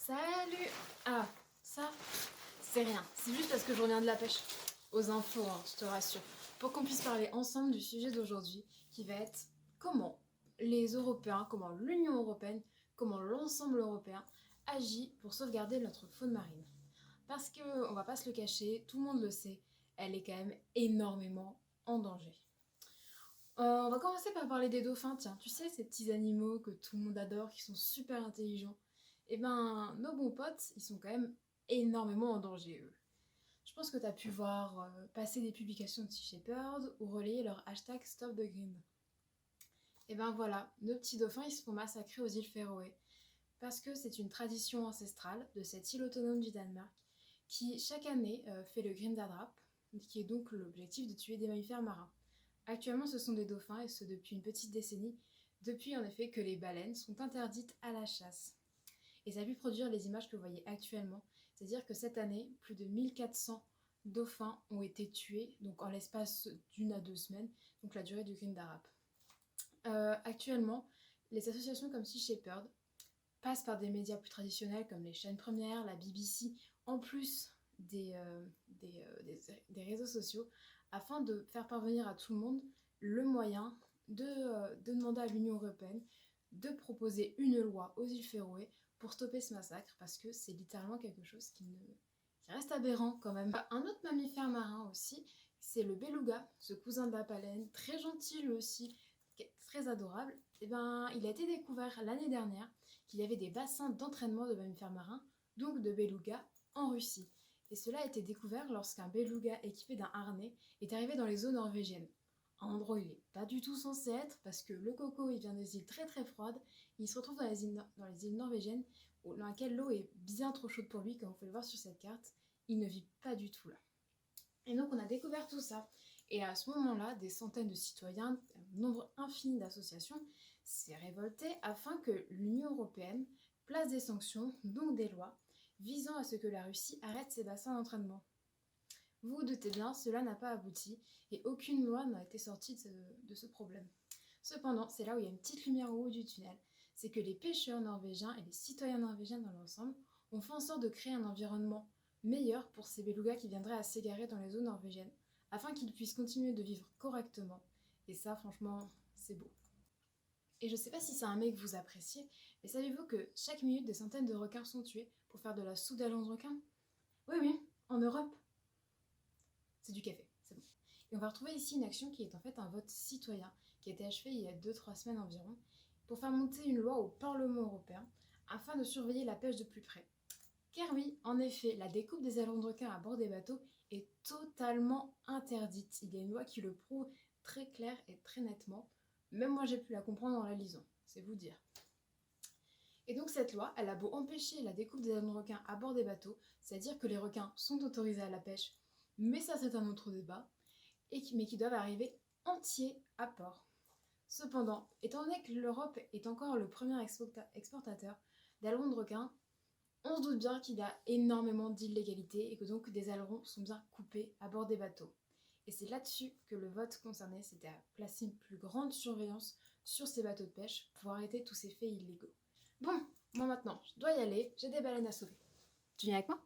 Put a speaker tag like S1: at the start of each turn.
S1: Salut! Ah, ça, c'est rien. C'est juste parce que je reviens de la pêche. Aux infos, hein, je te rassure. Pour qu'on puisse parler ensemble du sujet d'aujourd'hui, qui va être comment les Européens, comment l'Union européenne, comment l'ensemble européen agit pour sauvegarder notre faune marine. Parce que, on va pas se le cacher, tout le monde le sait, elle est quand même énormément en danger. On va commencer par parler des dauphins, tiens, tu sais, ces petits animaux que tout le monde adore, qui sont super intelligents. Eh ben, nos bons potes, ils sont quand même énormément en danger, eux. Je pense que tu as pu voir passer des publications de Sea Shepherd ou relayer leur hashtag Stop the Green. Et ben voilà, nos petits dauphins, ils se font massacrer aux îles Féroé. Parce que c'est une tradition ancestrale de cette île autonome du Danemark qui, chaque année, fait le Grindadrap, qui est donc l'objectif de tuer des mammifères marins. Actuellement, ce sont des dauphins, et ce depuis une petite décennie, depuis en effet que les baleines sont interdites à la chasse. Et ça a pu produire les images que vous voyez actuellement, c'est-à-dire que cette année, plus de 1400 dauphins ont été tués, donc en l'espace d'une à 2 semaines, donc la durée du Grindarap. Actuellement, les associations comme Sea Shepherd passent par des médias plus traditionnels comme les chaînes premières, la BBC, en plus des réseaux sociaux, afin de faire parvenir à tout le monde le moyen de demander à l'Union européenne de proposer une loi aux îles Féroé pour stopper ce massacre, parce que c'est littéralement quelque chose qui reste aberrant quand même. Un autre mammifère marin aussi, c'est le beluga, ce cousin de la baleine, très gentil lui aussi, très adorable. Et ben, il a été découvert l'année dernière qu'il y avait des bassins d'entraînement de mammifères marins, donc de belugas, en Russie. Et cela a été découvert lorsqu'un beluga équipé d'un harnais est arrivé dans les eaux norvégiennes. Un endroit où il n'est pas du tout censé être, parce que le coco il vient des îles très très froides, il se retrouve dans les îles norvégiennes, dans laquelle l'eau est bien trop chaude pour lui, comme vous pouvez le voir sur cette carte. Il ne vit pas du tout là. Et donc on a découvert tout ça. Et à ce moment-là, des centaines de citoyens, un nombre infini d'associations s'est révolté afin que l'Union européenne place des sanctions, donc des lois, visant à ce que la Russie arrête ses bassins d'entraînement. Vous vous doutez bien, cela n'a pas abouti et aucune loi n'a été sortie de ce problème. Cependant, c'est là où il y a une petite lumière au bout du tunnel, c'est que les pêcheurs norvégiens et les citoyens norvégiens dans l'ensemble ont fait en sorte de créer un environnement meilleur pour ces belugas qui viendraient à s'égarer dans les eaux norvégiennes, afin qu'ils puissent continuer de vivre correctement. Et ça, franchement, c'est beau. Et je sais pas si c'est un mec que vous appréciez, mais savez-vous que chaque minute, des centaines de requins sont tués pour faire de la soude à de requin? Oui, oui, en Europe. C'est du café, c'est bon. Et on va retrouver ici une action qui est en fait un vote citoyen, qui a été achevé il y a 2-3 semaines environ, pour faire monter une loi au Parlement européen, afin de surveiller la pêche de plus près. Car oui, en effet, la découpe des ailerons de requin à bord des bateaux est totalement interdite. Il y a une loi qui le prouve très clair et très nettement. Même moi j'ai pu la comprendre en la lisant, c'est vous dire. Et donc cette loi, elle a beau empêcher la découpe des ailerons de requin à bord des bateaux, c'est-à-dire que les requins sont autorisés à la pêche, mais ça c'est un autre débat, mais qui doivent arriver entiers à port. Cependant, étant donné que l'Europe est encore le premier exportateur d'ailerons de requin, on se doute bien qu'il y a énormément d'illégalités et que donc des ailerons sont bien coupés à bord des bateaux. Et c'est là-dessus que le vote concernait, c'était à placer une plus grande surveillance sur ces bateaux de pêche pour arrêter tous ces faits illégaux. Bon, moi maintenant, je dois y aller, j'ai des baleines à sauver. Tu viens avec moi?